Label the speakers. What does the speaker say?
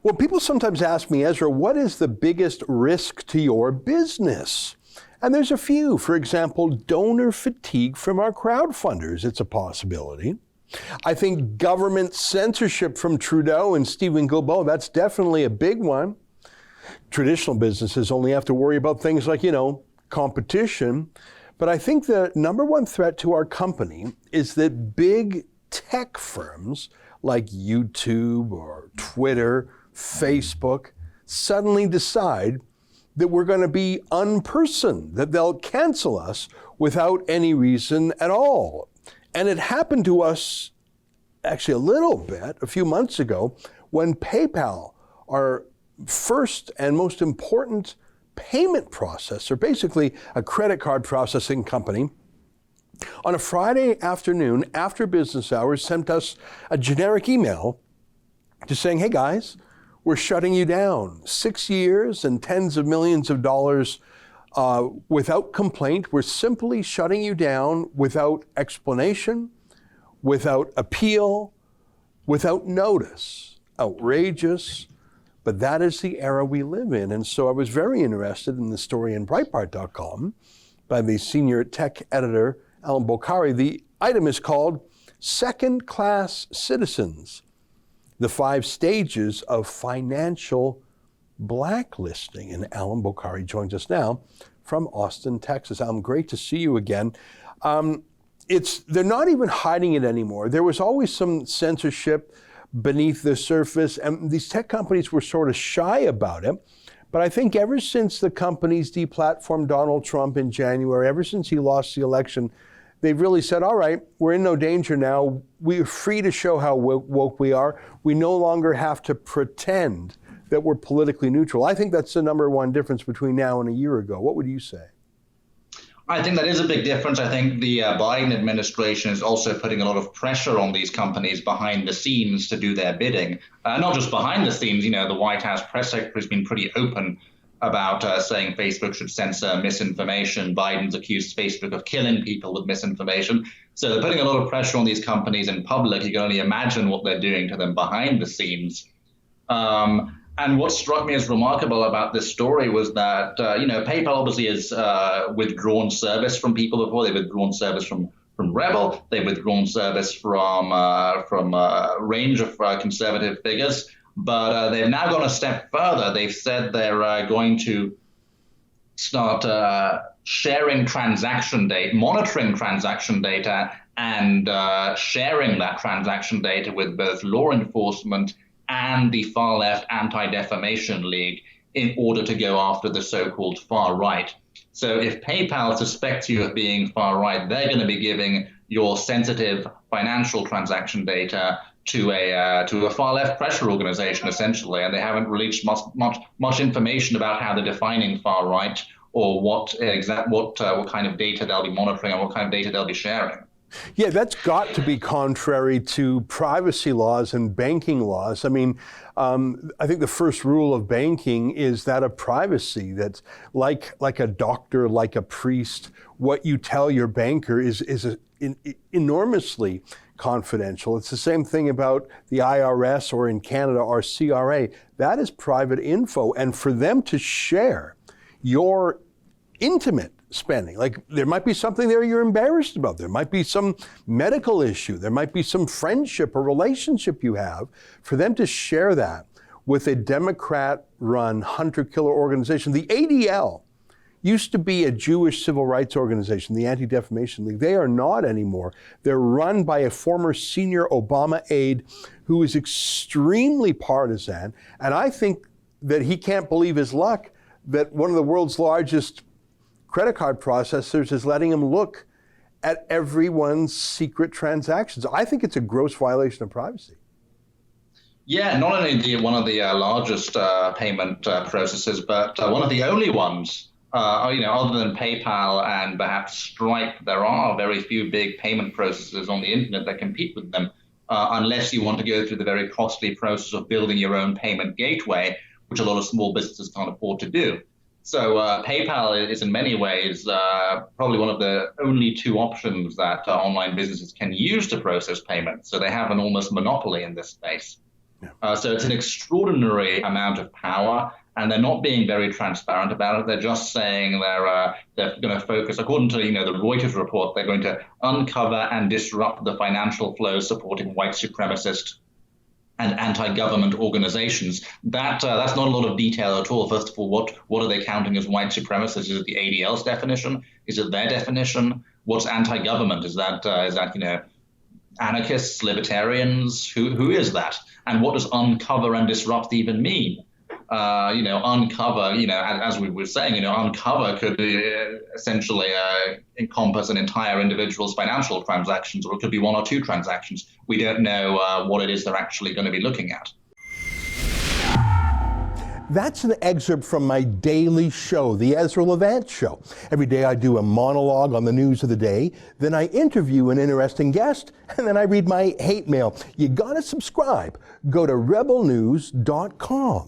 Speaker 1: Well, people sometimes ask me, Ezra, what is the biggest risk to your business? And there's a few. For example, donor fatigue from our crowdfunders. It's a possibility. I think government censorship from Trudeau and Stephen Guilbeault, that's definitely a big one. Traditional businesses only have to worry about things like, competition. But I think the number one threat to our company is that big tech firms like YouTube or Twitter, Facebook, suddenly decide that we're going to be unpersoned, that they'll cancel us without any reason at all. And it happened to us actually a little bit a few months ago when PayPal, our first and most important payment processor, basically a credit card processing company, on a Friday afternoon after business hours sent us a generic email just saying, hey guys, we're shutting you down. 6 years and tens of millions of dollars without complaint. We're simply shutting you down without explanation, without appeal, without notice. Outrageous, but that is the era we live in. And so I was very interested in the story in Breitbart.com by the senior tech editor, Allum Bokhari. The item is called Second-Class Citizens, the 5 stages of financial blacklisting. And Allum Bokhari joins us now from Austin, Texas. Allum, great to see you again. They're not even hiding it anymore. There was always some censorship beneath the surface, and these tech companies were sort of shy about it. But I think ever since the companies deplatformed Donald Trump in January, ever since he lost the election, they've really said, all right, we're in no danger now. We're free to show how woke we are. We no longer have to pretend that we're politically neutral. I think that's the number one difference between now and a year ago. What would you say?
Speaker 2: I think that is a big difference. I think the Biden administration is also putting a lot of pressure on these companies behind the scenes to do their bidding. Not just behind the scenes, the White House press secretary has been pretty open about saying Facebook should censor misinformation. Biden's accused Facebook of killing people with misinformation. So they're putting a lot of pressure on these companies in public. You can only imagine what they're doing to them behind the scenes. And what struck me as remarkable about this story was that, PayPal obviously has withdrawn service from people before. They've withdrawn service from Rebel. They've withdrawn service from a range of conservative figures. But they've now gone a step further. They've said they're going to start sharing transaction data, monitoring transaction data, and sharing that transaction data with both law enforcement and the far-left Anti-Defamation League in order to go after the so-called far-right. So if PayPal suspects you of being far-right, they're going to be giving your sensitive financial transaction data to a far-left pressure organization, essentially, and they haven't released much information about how they're defining far-right or what kind of data they'll be monitoring and what kind of data they'll be sharing.
Speaker 1: Yeah, that's got to be contrary to privacy laws and banking laws. I mean, I think the first rule of banking is that of privacy, that's like a doctor, like a priest. What you tell your banker is enormously confidential. It's the same thing about the IRS or in Canada, our CRA. That is private info. And for them to share your intimate spending, like there might be something there you're embarrassed about. There might be some medical issue. There might be some friendship or relationship you have. For them to share that with a Democrat-run hunter-killer organization, the ADL used to be a Jewish civil rights organization, the Anti-Defamation League. They are not anymore. They're run by a former senior Obama aide who is extremely partisan. And I think that he can't believe his luck that one of the world's largest credit card processors is letting him look at everyone's secret transactions. I think it's a gross violation of privacy.
Speaker 2: Yeah, not only one of the largest payment processors, but one of the only ones. Other than PayPal and perhaps Stripe, there are very few big payment processors on the internet that compete with them, unless you want to go through the very costly process of building your own payment gateway, which a lot of small businesses can't afford to do. So PayPal is in many ways probably one of the only 2 options that online businesses can use to process payments. So they have an almost monopoly in this space. So it's an extraordinary amount of power, and they're not being very transparent about it. They're just saying they're going to focus, according to the Reuters report, they're going to uncover and disrupt the financial flows supporting white supremacist and anti-government organizations. That's not a lot of detail at all. First of all, what are they counting as white supremacists? Is it the ADL's definition? Is it their definition? What's anti-government? Is that anarchists, libertarians? Who is that? And what does uncover and disrupt even mean? Uncover, as we were saying, uncover could be essentially encompass an entire individual's financial transactions, or it could be one or two transactions. We don't know what it is they're actually going to be looking at.
Speaker 1: That's an excerpt from my daily show, the Ezra Levant Show. Every day I do a monologue on the news of the day, then I interview an interesting guest, and then I read my hate mail. You gotta subscribe. Go to rebelnews.com.